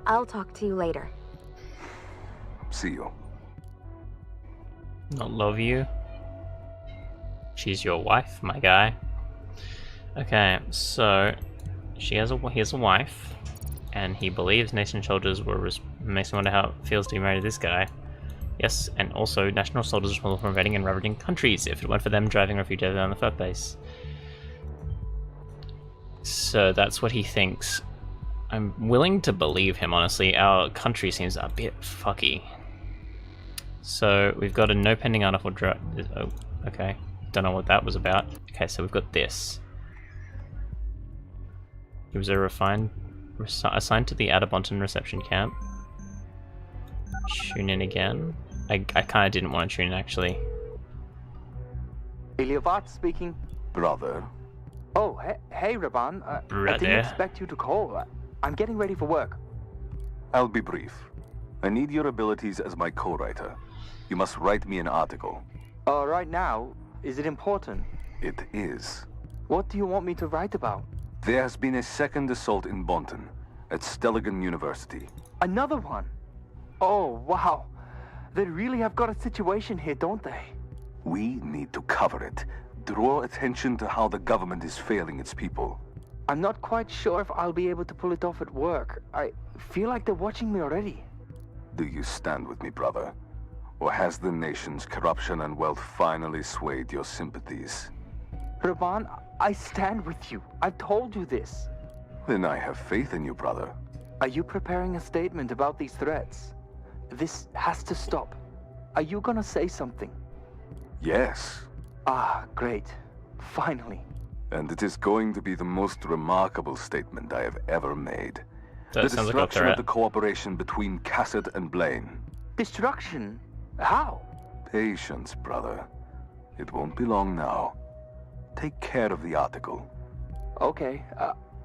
I'll talk to you later. See you. Not love you. She's your wife, my guy. Okay, so he has a wife, and he believes nation soldiers makes me wonder how it feels to be married to this guy. Yes, and also national soldiers responsible for invading and ravaging countries if it weren't for them driving refugees down the first base. So that's what he thinks. I'm willing to believe him, honestly. Our country seems a bit fucky. So we've got a no pending article draft. Oh, okay. Don't know what that was about. Okay, so we've got this. He was assigned to the Adabonton reception camp. Tune in again. I kind of didn't want to tune in, actually. Eliavat speaking. Brother. Oh, hey, Raban. I didn't expect you to call. I'm getting ready for work. I'll be brief. I need your abilities as my co-writer. You must write me an article. Right now? Is it important? It is. What do you want me to write about? There has been a second assault in Bonton, at Stelligan University. Another one? Oh, wow. They really have got a situation here, don't they? We need to cover it. Draw attention to how the government is failing its people. I'm not quite sure if I'll be able to pull it off at work. I feel like they're watching me already. Do you stand with me, brother? Or has the nation's corruption and wealth finally swayed your sympathies? Raban, I stand with you. I've told you this. Then I have faith in you, brother. Are you preparing a statement about these threats? This has to stop. Are you gonna say something? Yes. Ah, great. Finally. And it is going to be the most remarkable statement I have ever made. That the sounds destruction like a of the cooperation between Cassett and Blaine. Destruction? How? Patience, brother. It won't be long now. Take care of the article. Okay,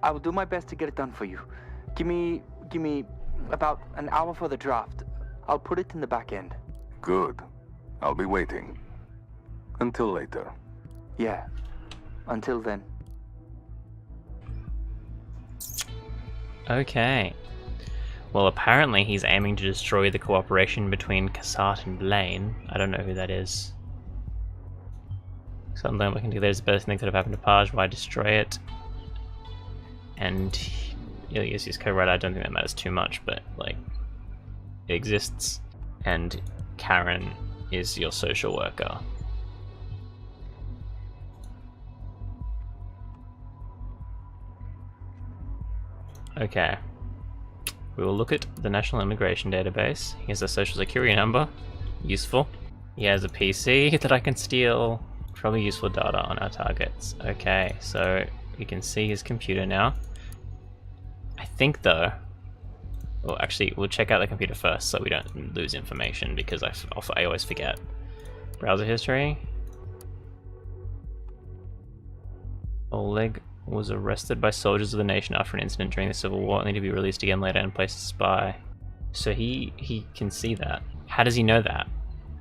I will do my best to get it done for you. Give me about an hour for the draft. I'll put it in the back end. Good. I'll be waiting. Until later. Yeah. Until then. Okay. Well, apparently he's aiming to destroy the cooperation between Cassett and Blaine. I don't know who that is. Something we can do there's the best thing that could have happened to Paj. Why destroy it? And Ilias is co-writer. I don't think that matters too much, but like, it exists. And Karen is your social worker. Okay. We will look at the National Immigration Database. He has a social security number. Useful. He has a PC that I can steal. Probably useful data on our targets. Okay, so we can see his computer now. I think though... Well, actually, we'll check out the computer first so we don't lose information because I always forget. Browser history. Oleg was arrested by soldiers of the nation after an incident during the Civil War, only to be released again later and placed as a spy. So he can see that. How does he know that?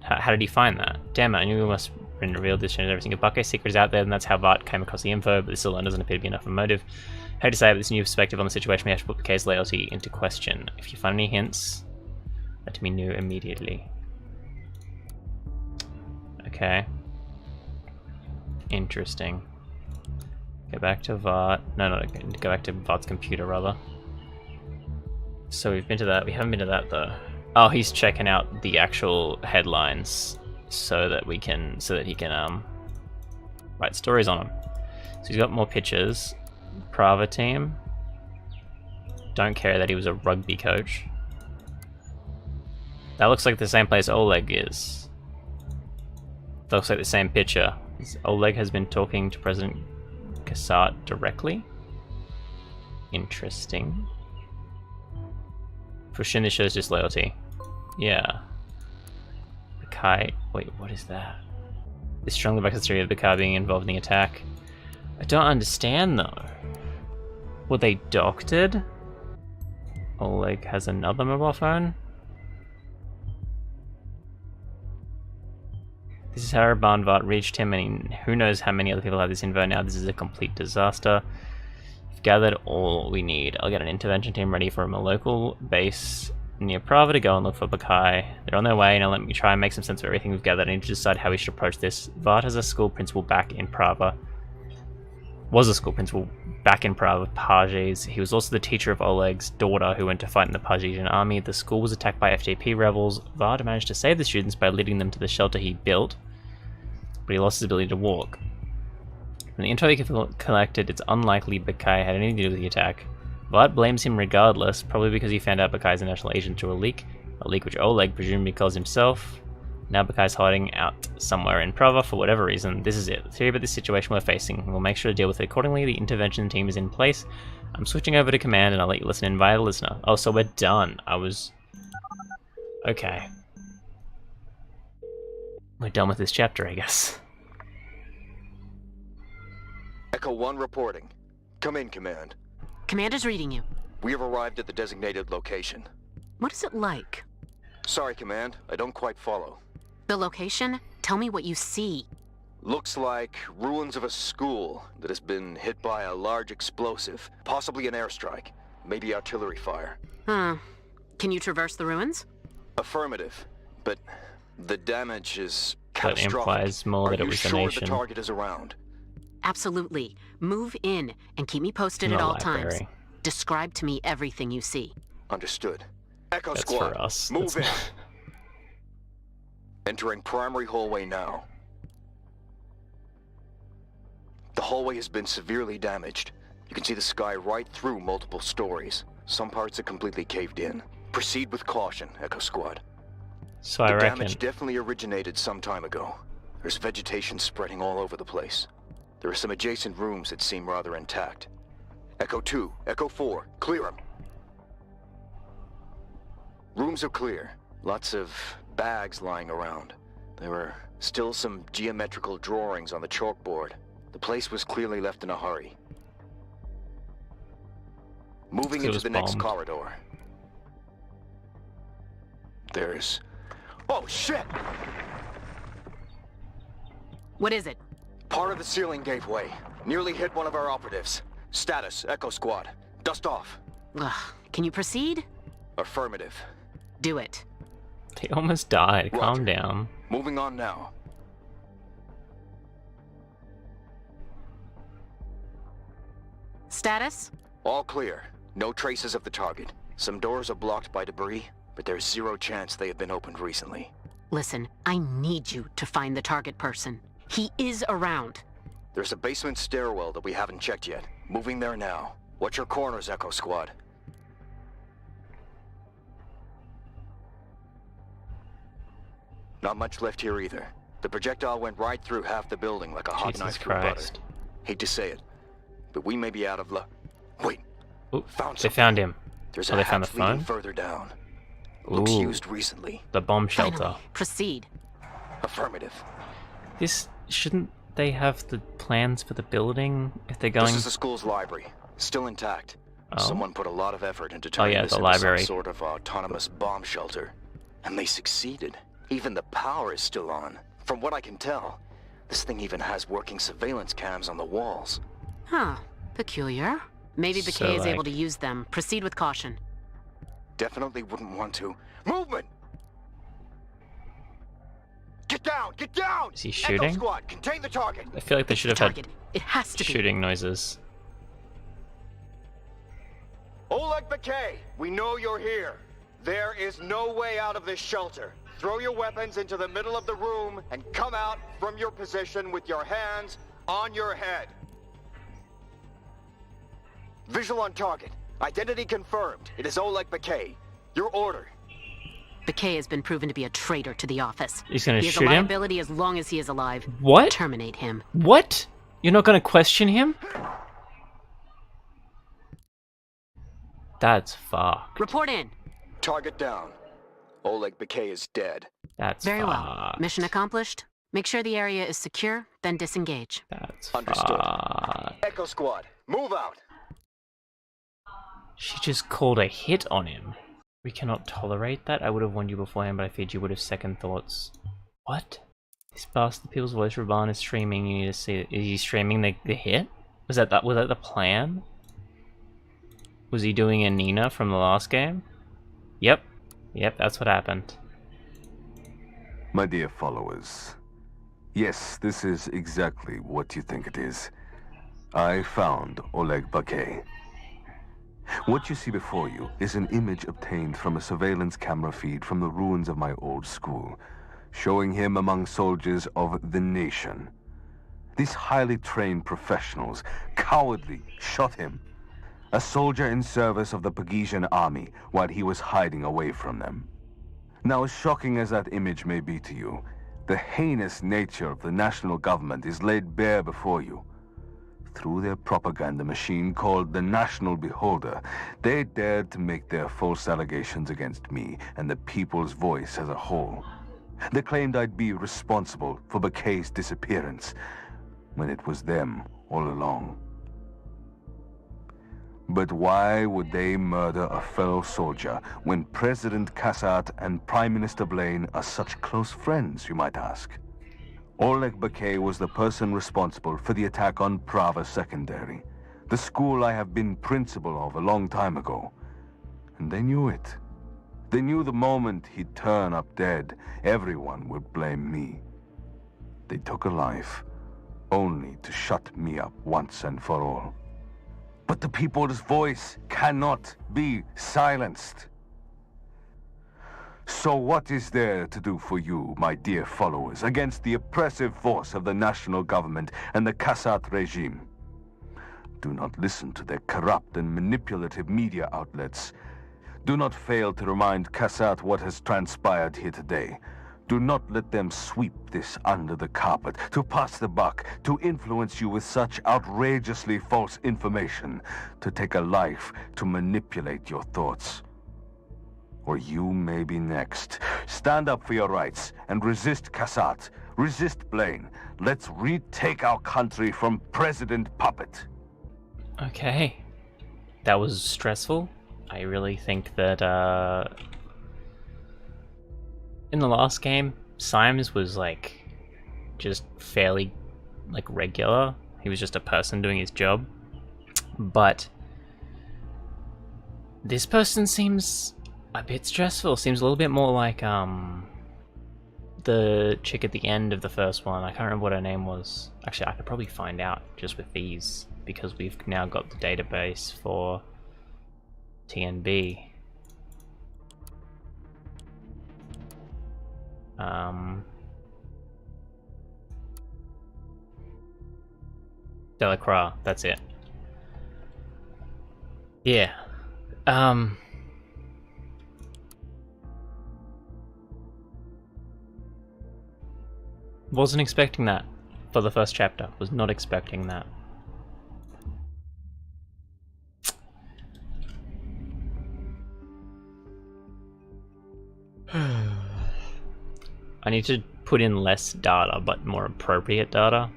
How did he find that? Damn it, I knew we must have been revealed this changes everything. If Buckey's secret is out there, then that's how Vart came across the info, but this alone doesn't appear to be enough of a motive. How to say, but this new perspective on the situation, we have to put Buckey's loyalty into question. If you find any hints, let me know immediately. Okay. Interesting. Go back to Vart. No, go back to Vart's computer, rather. So we've been to that. We haven't been to that, though. Oh, he's checking out the actual headlines so that he can write stories on them. So he's got more pictures. Prava team. Don't care that he was a rugby coach. That looks like the same place Oleg is. That looks like the same picture. Oleg has been talking to President Cassett directly. Interesting. For Shin, this shows disloyalty. Yeah. Bakai. Wait, what is that? This strongly backs the theory of Bakai being involved in the attack. I don't understand though. Were they doctored? Oleg has another mobile phone? This is how Banvart reached him, and who knows how many other people have this info now. This is a complete disaster. We've gathered all we need. I'll get an intervention team ready from a local base near Prava to go and look for Bakai. They're on their way. Now let me try and make some sense of everything we've gathered. I need to decide how we should approach this. Vard has a school principal back in Prava. Was a school principal back in Prava with Pages. He was also the teacher of Oleg's daughter who went to fight in the Pagesian army. The school was attacked by FJP rebels. Vard managed to save the students by leading them to the shelter he built, but he lost his ability to walk. From the info he collected, it's unlikely Bakai had anything to do with the attack. Vard blames him regardless, probably because he found out Bakai is a national agent through a leak which Oleg presumably calls himself. Now Bakai's hiding out somewhere in Prava for whatever reason. This is it. The theory about this situation we're facing. We'll make sure to deal with it accordingly. The intervention team is in place. I'm switching over to command and I'll let you listen in via the listener. Oh, so we're done. Okay. We're done with this chapter, I guess. Echo 1 reporting. Come in, Command. Commander's reading you. We have arrived at the designated location. What is it like? Sorry, Command. I don't quite follow. The location? Tell me what you see. Looks like ruins of a school that has been hit by a large explosive. Possibly an airstrike. Maybe artillery fire. Huh. Can you traverse the ruins? Affirmative. But the damage is That catastrophic. implies more that it was the Are you nation. sure the target is around? Absolutely. Move in and keep me posted In at the all library. times. Describe to me everything you see. Understood. Echo That's Squad, for us. move in. That's- Entering primary hallway now. The hallway has been severely damaged. You can see the sky right through multiple stories. Some parts are completely caved in. Proceed with caution, Echo Squad. So I The reckon. damage definitely originated some time ago. There's vegetation spreading all over the place. There are some adjacent rooms that seem rather intact. Echo 2, Echo 4, clear them. Rooms are clear. Lots of bags lying around. There were still some geometrical drawings on the chalkboard. The place was clearly left in a hurry. Moving It into was the next bombed. corridor. There's... Oh, shit! What is it? Part of the ceiling gave way. Nearly hit one of our operatives. Status, Echo Squad. Dust off. Ugh. Can you proceed? Affirmative. Do it. They almost died. Calm Roger. down. Moving on now. Status? All clear. No traces of the target. Some doors are blocked by debris, but there's zero chance they have been opened recently. Listen, I need you to find the target person. He is around. There's a basement stairwell that we haven't checked yet. Moving there now. Watch your corners, Echo Squad. Not much left here either. The projectile went right through half the building like a hot Jesus knife through butter. Christ. Hate to say it, but we may be out of luck. Wait, Ooh, found they something. found him. There's Oh, a they found the hatch leading phone? further down. Looks Ooh. used recently. The bomb shelter. Finally, proceed. Affirmative. This shouldn't they have the plans for the building if they're going? This is the school's library, still intact. Oh. Someone put a lot of effort into turning yeah, this the into library. some sort of autonomous bomb shelter, and they succeeded. Even the power is still on. From what I can tell, this thing even has working surveillance cams on the walls. Huh. Peculiar. Maybe So, Bakay is able like- to use them. Proceed with caution. Definitely wouldn't want to. Movement! Get down! Get down! Is he Echo shooting? Squad, contain the target! I feel like they should have Target. had It has to be. shooting noises. Oleg Bakay, we know you're here. There is no way out of this shelter. Throw your weapons into the middle of the room and come out from your position with your hands on your head. Visual on target. Identity confirmed. It is Oleg Bakay. Your order. Bakay has been proven to be a traitor to the office. He's gonna He has a shoot him? liability as long as he is alive. What? Terminate him. What? You're not gonna question him? That's fucked. Report in. Target down. Oleg Bakay is dead. That's Very well. fucked. Mission accomplished. Make sure the area is secure, then disengage. That's Understood. fucked. Echo Squad, move out. She just called a hit on him. We cannot tolerate that. I would have warned you beforehand, but I feared you would have second thoughts. What? This bastard People's Voice Raban is streaming. You need to see it. Is he streaming the hit? Was that the plan? Was he doing a Nina from the last game? Yep. Yep, that's what happened. My dear followers, yes, this is exactly what you think it is. I found Oleg Bakay. What you see before you is an image obtained from a surveillance camera feed from the ruins of my old school, showing him among soldiers of the nation. These highly trained professionals cowardly shot him, a soldier in service of the Pagesian army, while he was hiding away from them. Now, as shocking as that image may be to you, the heinous nature of the national government is laid bare before you. Through their propaganda machine called the National Beholder, they dared to make their false allegations against me and the people's voice as a whole. They claimed I'd be responsible for Bakay's disappearance, when it was them all along. But why would they murder a fellow soldier when President Kassat and Prime Minister Blaine are such close friends, you might ask? Oleg Bakay was the person responsible for the attack on Prava Secondary, the school I have been principal of a long time ago. And they knew it. They knew the moment he'd turn up dead, everyone would blame me. They took a life, only to shut me up once and for all. But the people's voice cannot be silenced. So what is there to do for you, my dear followers, against the oppressive force of the national government and the Kassat regime? Do not listen to their corrupt and manipulative media outlets. Do not fail to remind Kassat what has transpired here today. Do not let them sweep this under the carpet, to pass the buck, to influence you with such outrageously false information, to take a life to manipulate your thoughts. Or you may be next. Stand up for your rights and resist Kassat. Resist Blaine. Let's retake our country from President Puppet. Okay. That was stressful. I really think that, in the last game, Symes was, like, just fairly, like, regular. He was just a person doing his job. But this person seems a bit stressful. Seems a little bit more like, the chick at the end of the first one. I can't remember what her name was. Actually, I could probably find out just with these, because we've now got the database for TNB. Delacroix, that's it. Yeah. Wasn't expecting that for the first chapter. Was not expecting that. I need to put in less data, but more appropriate data.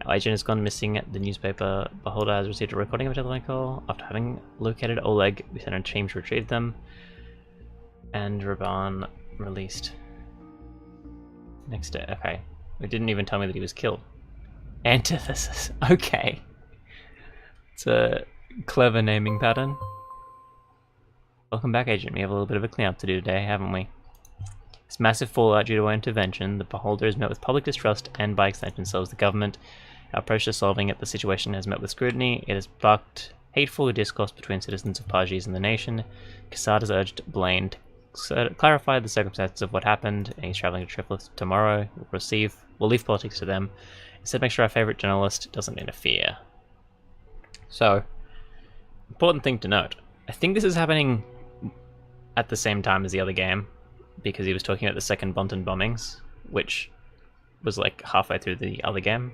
Our agent has gone missing. The newspaper beholder has received a recording of a telephone call. After having located Oleg, we sent a team to retrieve them. And Raban released. Next day. Okay. It didn't even tell me that he was killed. Antithesis. Okay. It's a clever naming pattern. Welcome back, Agent. We have a little bit of a cleanup to do today, haven't we? It's massive fallout due to our intervention. The Beholder is met with public distrust and, by extension, so is the government. Our approach to solving it, the situation has met with scrutiny. It has sparked hateful discourse between citizens of Pagis and the nation. Kassat has urged Blaine to clarify the circumstances of what happened, and he's traveling to Triflith tomorrow. We'll leave politics to them. Instead, make sure our favourite journalist doesn't interfere. So, important thing to note. I think this is happening at the same time as the other game, because he was talking about the second Bonton bombings, which was like halfway through the other game.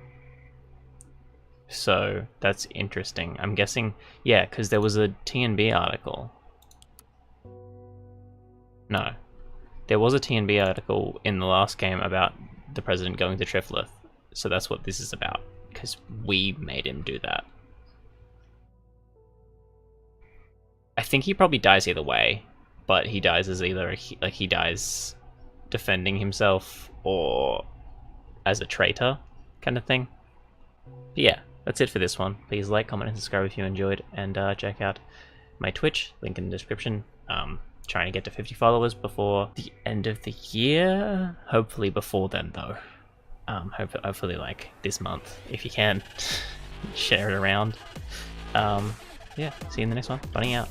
So that's interesting. I'm guessing, yeah, because there was a TNB article. No. There was a TNB article in the last game about the president going to Triflith. So that's what this is about, because we made him do that. I think he probably dies either way, but he dies as either he dies defending himself or as a traitor kind of thing. But yeah, that's it for this one. Please like, comment, and subscribe if you enjoyed, and check out my Twitch, link in the description. Trying to get to 50 followers before the end of the year. Hopefully before then, though. Hopefully like this month, if you can. Share it around. Yeah, see you in the next one. Bunny out.